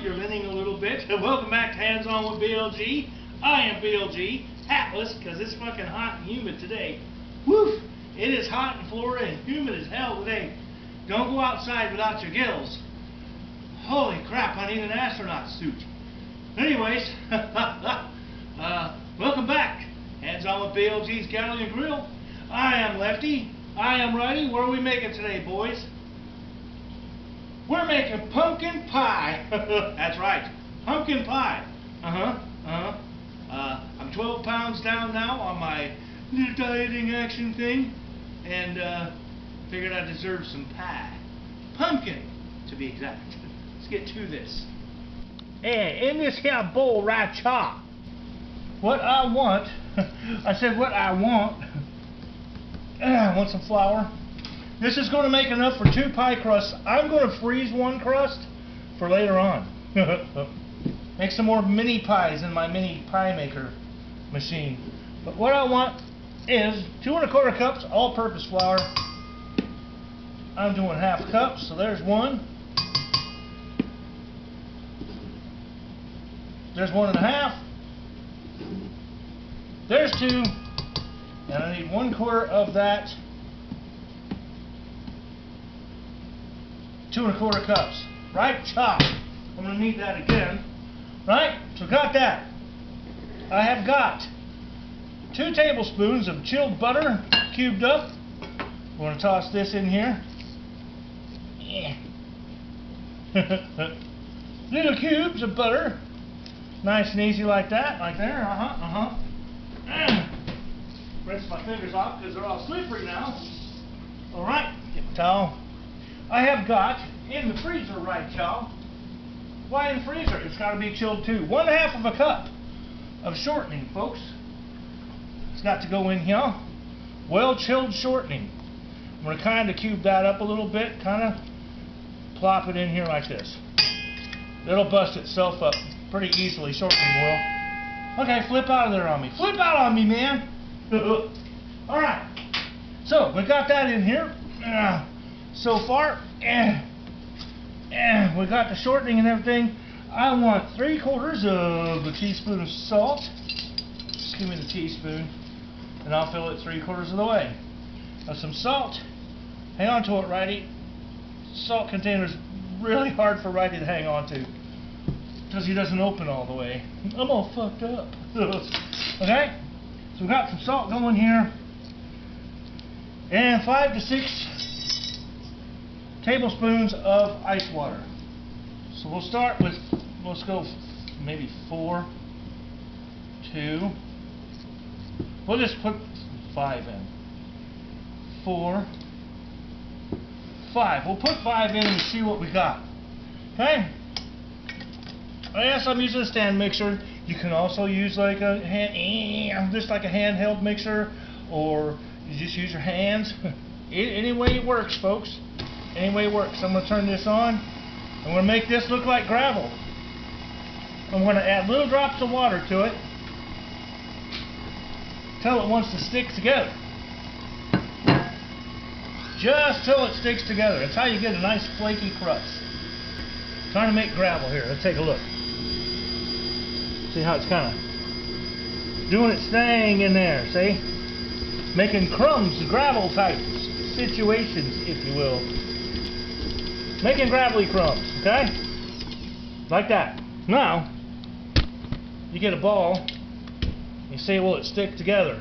you're leaning a little bit. Welcome back to Hands On with BLG. I am BLG, hatless, because it's fucking hot and humid today. Woof! It is hot in Florida and humid as hell today. Don't go outside without your gills. Holy crap, I need an astronaut suit. Anyways, welcome back. Hands On with BLG's Galley and Grill. I am Lefty. I am Righty. What are we making today, boys? We're making pumpkin pie. That's right, pumpkin pie. I'm 12 pounds down now on my little dieting action thing, and figured I deserve some pie. Pumpkin, to be exact. Let's get to this. And in this here bowl right here, what I want, I said what I want. I want some flour. This is going to make enough for 2 pie crusts. I'm going to freeze 1 crust for later on. Make some more mini pies in my mini pie maker machine. But what I want is 2 1/4 cups all-purpose flour. I'm doing 1/2 cup, so there's 1. There's 1 1/2. There's 2. And I need 1/4 of that. 2 1/4 cups. Right? Chop. I'm going to need that again. Right? So got that. I have got 2 tablespoons of chilled butter cubed up. We're going to toss this in here. Yeah. Little cubes of butter. Nice and easy like that. Like there. Rinse my fingers off because they're all slippery now. Alright. Get my towel. I have got in the freezer right, y'all. Why in the freezer? It's got to be chilled too. 1/2 of a cup of shortening, folks. It's got to go in here. Well chilled shortening. I'm going to kind of cube that up a little bit. Kind of plop it in here like this. It'll bust itself up pretty easily. Shortening will. Okay, flip out of there on me. Flip out on me, man. Alright. So, we got that in here. So far, we got the shortening and everything. I want 3/4 of a teaspoon of salt. Just give me the teaspoon, and I'll fill it 3/4 of the way. Now some salt. Hang on to it, Righty. Salt container's really hard for Righty to hang on to because he doesn't open all the way. I'm all fucked up. Okay, so we've got some salt going here, and 5 to 6 tablespoons of ice water. So we'll start with, let's go maybe 4, 2, we'll just put 5 in. 4, 5. We'll put 5 in and see what we got. Okay? Yes, I'm using a stand mixer. You can also use like a hand, just like a handheld mixer, or you just use your hands. Any way it works, folks. Anyway it works. I'm going to turn this on. I'm going to make this look like gravel. I'm going to add little drops of water to it till it wants to stick together. Just till it sticks together. That's how you get a nice flaky crust. I'm trying to make gravel here. Let's take a look. See how it's kind of doing its thing in there. See? Making crumbs, gravel type situations, if you will. Making gravelly crumbs, okay? Like that. Now, you get a ball. You say, will it stick together?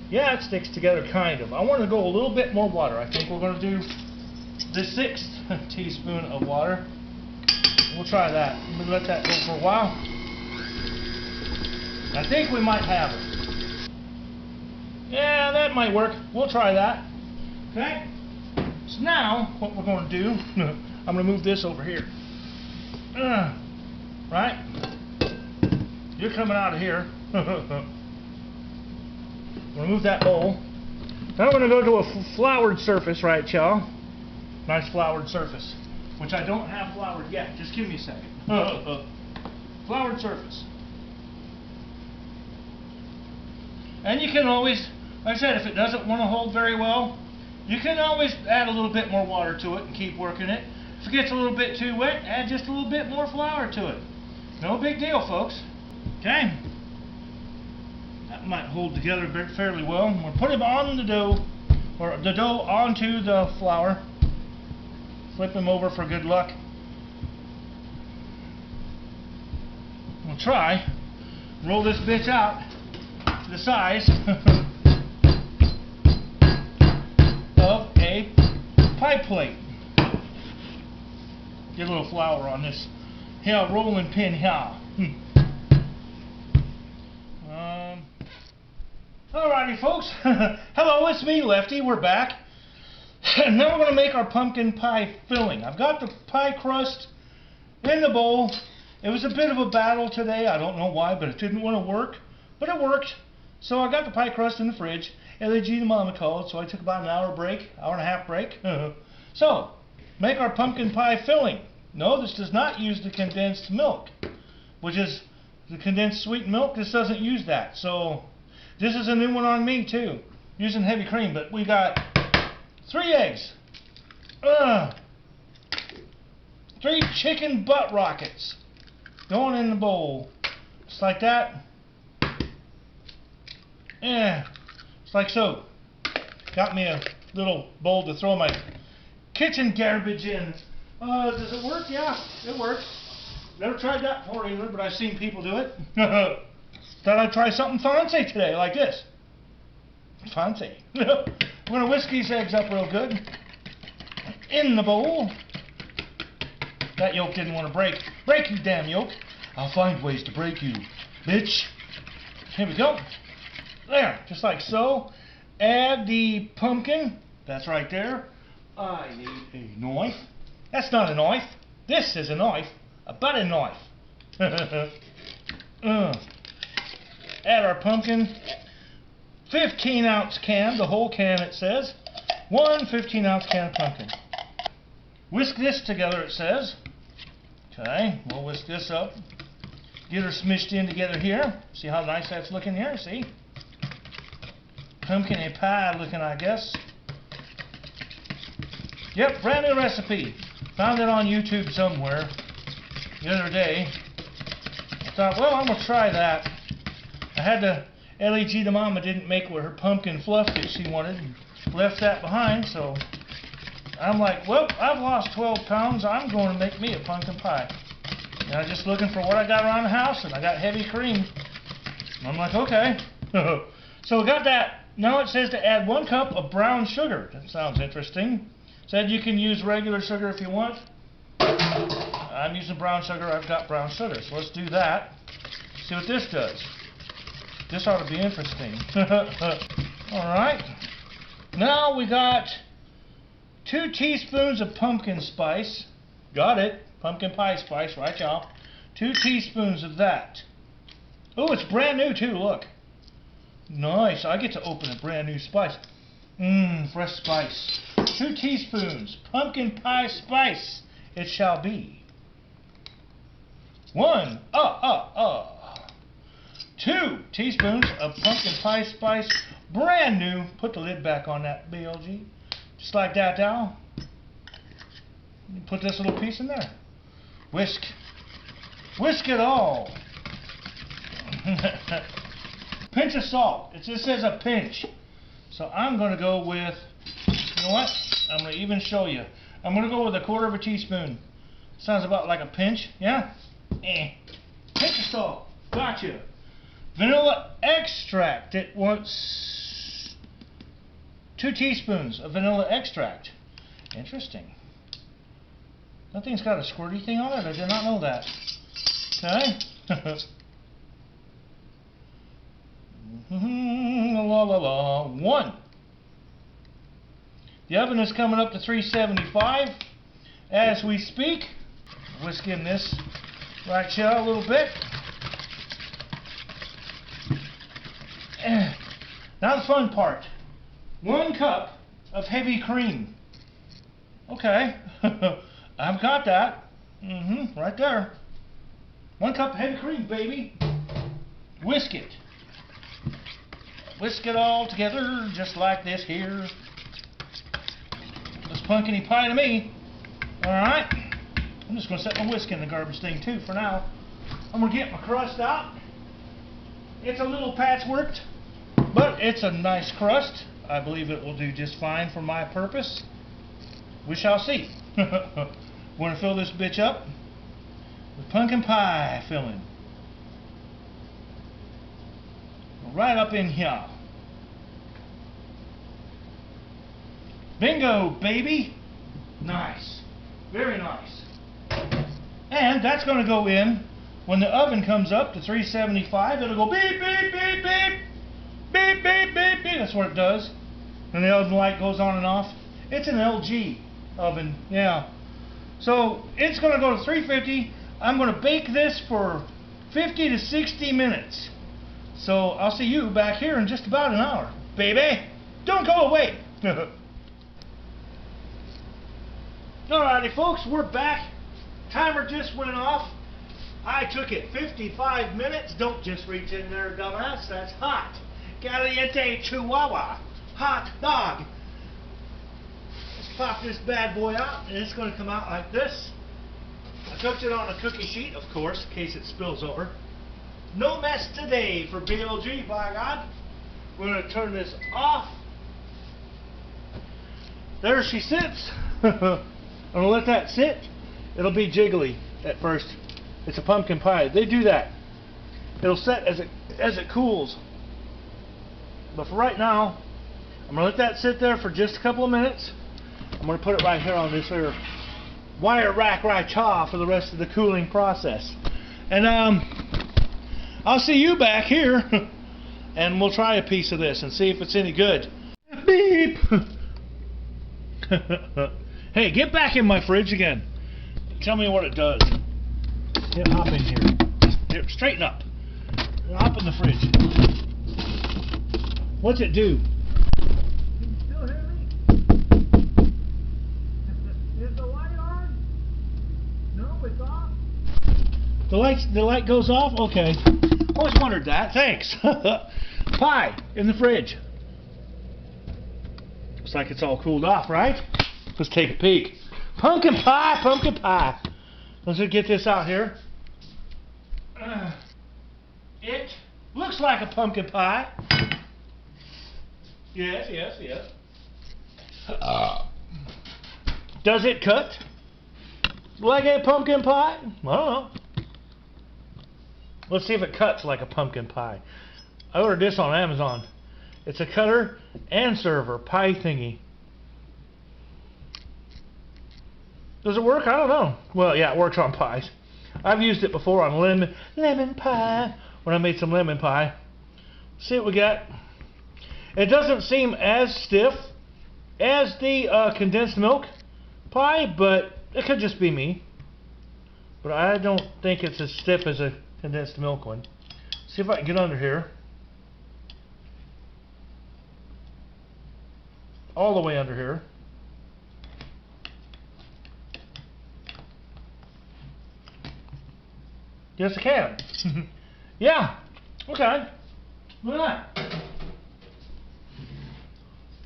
Yeah, it sticks together, kind of. I want to go a little bit more water. I think we're going to do the 6th teaspoon of water. We'll try that. We'll let that go for a while. I think we might have it. Yeah, that might work. We'll try that. Okay? So now, what we're going to do, I'm going to move this over here. Right? You're coming out of here. I'm going to move that bowl. Now we're going to go to a floured surface, right, y'all? Nice floured surface. Which I don't have floured yet. Just give me a second. Floured surface. And you can always, like I said, if it doesn't want to hold very well, you can always add a little bit more water to it and keep working it. If it gets a little bit too wet, add just a little bit more flour to it. No big deal, folks. Okay. That might hold together fairly well. We'll put it on the dough, or the dough onto the flour. Flip them over for good luck. We'll try. Roll this bitch out to the size of a pie plate. Get a little flour on this here rolling pin here. Alrighty, folks. Hello, it's me, Lefty. We're back. And now we're going to make our pumpkin pie filling. I've got the pie crust in the bowl. It was a bit of a battle today. I don't know why, but it didn't want to work. But it worked. So I got the pie crust in the fridge. LAG the mama called, so I took about an hour and a half break. So, make our pumpkin pie filling. No, this does not use the condensed milk, which is the condensed sweet milk. This doesn't use that. So, this is a new one on me too, using heavy cream. But we got 3 eggs, 3 chicken butt rockets going in the bowl, just like that. Just like so. Got me a little bowl to throw my kitchen garbage in. Does it work? Yeah, it works. Never tried that before either, but I've seen people do it. Thought I'd try something fancy today, like this. Fancy. I'm going to whisk these eggs up real good. In the bowl. That yolk didn't want to break. Break, you damn yolk. I'll find ways to break you, bitch. Here we go. There, just like so. Add the pumpkin. That's right there. I need a knife. That's not a knife. This is a knife. A butter knife. Add our pumpkin. 15-ounce can, the whole can it says. 1 15-ounce can of pumpkin. Whisk this together, it says. Okay, we'll whisk this up. Get her smished in together here. See how nice that's looking here, see? Pumpkin and pie looking, I guess. Yep, brand new recipe. Found it on YouTube somewhere the other day. I thought, well, I'm going to try that. I had to, LAG the mama didn't make her pumpkin fluff that she wanted and left that behind, so I'm like, well, I've lost 12 pounds, I'm going to make me a pumpkin pie. And I'm just looking for what I got around the house, and I got heavy cream. And I'm like, okay. So we got that. Now it says to add 1 cup of brown sugar. That sounds interesting. Said you can use regular sugar if you want. I'm using brown sugar. I've got brown sugar. So let's do that. See what this does. This ought to be interesting. Alright. Now we got 2 teaspoons of pumpkin spice. Got it. Pumpkin pie spice, right, y'all? 2 teaspoons of that. Oh, it's brand new too, look. Nice. I get to open a brand new spice. Fresh spice. 2 teaspoons. Pumpkin pie spice it shall be. 2 teaspoons of pumpkin pie spice, brand new. Put the lid back on that BLG. Just like that now. Put this little piece in there. Whisk. Whisk it all. Pinch of salt. It just says a pinch. So I'm going to go with, you know what? I'm going to even show you. I'm going to go with 1/4 teaspoon. Sounds about like a pinch, yeah? Pinch of salt. Gotcha. Vanilla extract. It wants 2 teaspoons of vanilla extract. Interesting. That thing's got a squirty thing on it. I did not know that. Okay. La la la. 1. The oven is coming up to 375 as we speak. Whisk in this right here a little bit. Now the fun part. 1 cup of heavy cream. Okay. I've got that. Right there. 1 cup of heavy cream, baby. Whisk it. Whisk it all together just like this here. Looks pumpkin pie to me. Alright, I'm just going to set my whisk in the garbage thing too for now. I'm going to get my crust out. It's a little patchworked, but it's a nice crust. I believe it will do just fine for my purpose. We shall see. We're going to fill this bitch up with pumpkin pie filling. Right up in here. Bingo, baby! Nice. Very nice. And that's going to go in when the oven comes up to 375. It'll go beep, beep, beep, beep. Beep, beep, beep, beep. That's what it does. And the oven light goes on and off. It's an LG oven, yeah. So it's going to go to 350. I'm going to bake this for 50 to 60 minutes. So I'll see you back here in just about an hour. Baby, don't go away. Alrighty folks, we're back. Timer just went off. I took it 55 minutes. Don't just reach in there, dumbass. That's hot. Caliente Chihuahua. Hot dog. Let's pop this bad boy out, and it's going to come out like this. I cooked it on a cookie sheet, of course, in case it spills over. No mess today for BLG, by God. We're going to turn this off. There she sits. I'm going to let that sit. It'll be jiggly at first. It's a pumpkin pie. They do that. It'll set as it cools. But for right now, I'm going to let that sit there for just a couple of minutes. I'm going to put it right here on this here wire rack right chaw for the rest of the cooling process. And I'll see you back here, and we'll try a piece of this and see if it's any good. Beep! Hey, get back in my fridge again. Tell me what it does. Here, hop in here. Here, straighten up. Hop in the fridge. What's it do? Can you still hear me? Is the light on? No, it's off. The light goes off? Okay. Always wondered that. Thanks. Pie in the fridge. Looks like it's all cooled off, right? Let's take a peek. Pumpkin pie, pumpkin pie. Let's just get this out here. It looks like a pumpkin pie. Yes, yes, yes. Does it cut like a pumpkin pie? I don't know. Let's see if it cuts like a pumpkin pie. I ordered this on Amazon. It's a cutter and server pie thingy. Does it work? I don't know. Well, yeah, it works on pies. I've used it before on lemon pie when I made some lemon pie. See what we got. It doesn't seem as stiff as the condensed milk pie, but it could just be me. But I don't think it's as stiff as a condensed milk one. See if I can get under here. All the way under here. Yes, I can. Yeah. Okay. Look at that.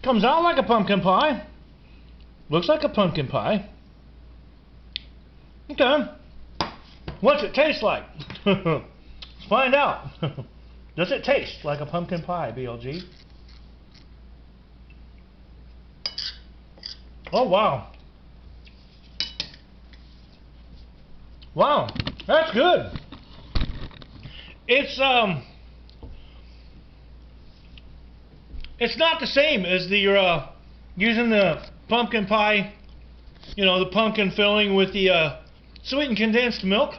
Comes out like a pumpkin pie. Looks like a pumpkin pie. Okay. What's it taste like? Let's find out. Does it taste like a pumpkin pie, BLG? Oh, wow. Wow, that's good. It's not the same as the using the pumpkin pie, you know, the pumpkin filling with the sweetened condensed milk.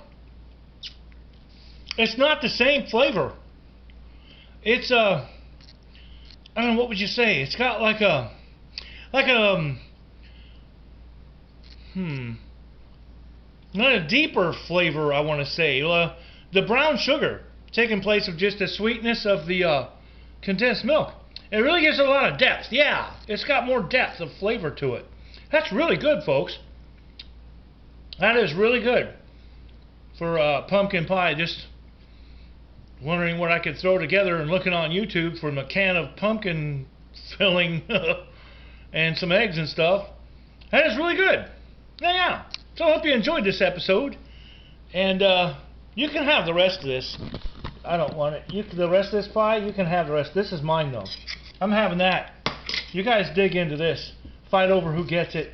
It's not the same flavor. It's I don't know, what would you say? It's got like a not a deeper flavor, I want to say. The brown sugar taking place of just the sweetness of the condensed milk. It really gives it a lot of depth. Yeah, it's got more depth of flavor to it. That's really good, folks. That is really good for pumpkin pie. Just wondering what I could throw together and looking on YouTube from a can of pumpkin filling and some eggs and stuff. That is really good. Yeah. So I hope you enjoyed this episode. And you can have the rest of this. I don't want it. The rest of this pie, you can have the rest. This is mine, though. I'm having that. You guys dig into this. Fight over who gets it.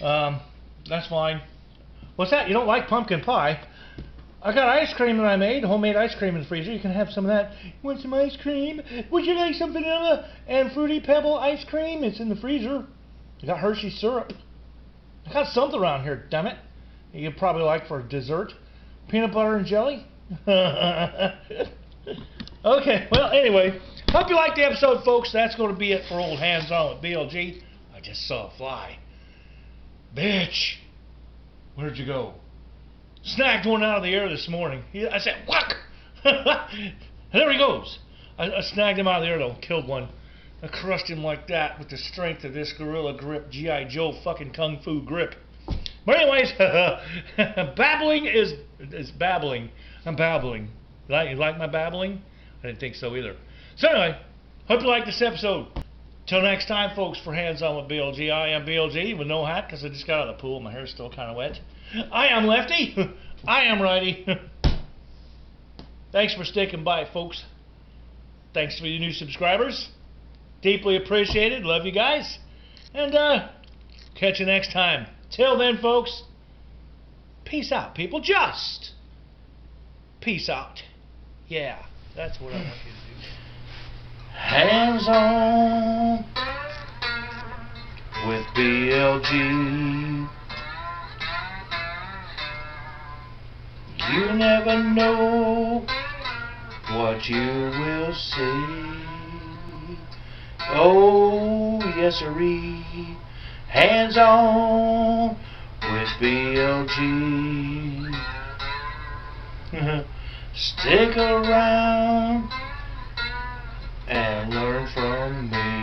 That's fine. What's that? You don't like pumpkin pie? I got ice cream that I made, homemade ice cream in the freezer. You can have some of that. Want some ice cream? Would you like some vanilla and Fruity Pebble ice cream? It's in the freezer. I got Hershey syrup. I got something around here, damn it. You'd probably like for dessert. Peanut butter and jelly? Okay, well, anyway. Hope you liked the episode, folks. That's going to be it for Old Hands On with BLG. I just saw a fly. Bitch. Where'd you go? Snagged one out of the air this morning. I said, whack! There he goes. I snagged him out of the air, though. Killed one. I crushed him like that with the strength of this Gorilla Grip G.I. Joe fucking Kung Fu grip. But anyways, babbling is babbling. I'm babbling. You like my babbling? I didn't think so either. So anyway, hope you liked this episode. Till next time, folks, for Hands On with BLG, I am BLG with no hat because I just got out of the pool. My hair's still kind of wet. I am Lefty. I am Righty. Thanks for sticking by, folks. Thanks for your new subscribers. Deeply appreciated. Love you guys. And catch you next time. Till then, folks, peace out, people. Just peace out. Yeah, that's what I want you to do. Hands on with BLG. You never know what you will see. Oh, yes, sirree. Hands on with BLG. Stick around and learn from me.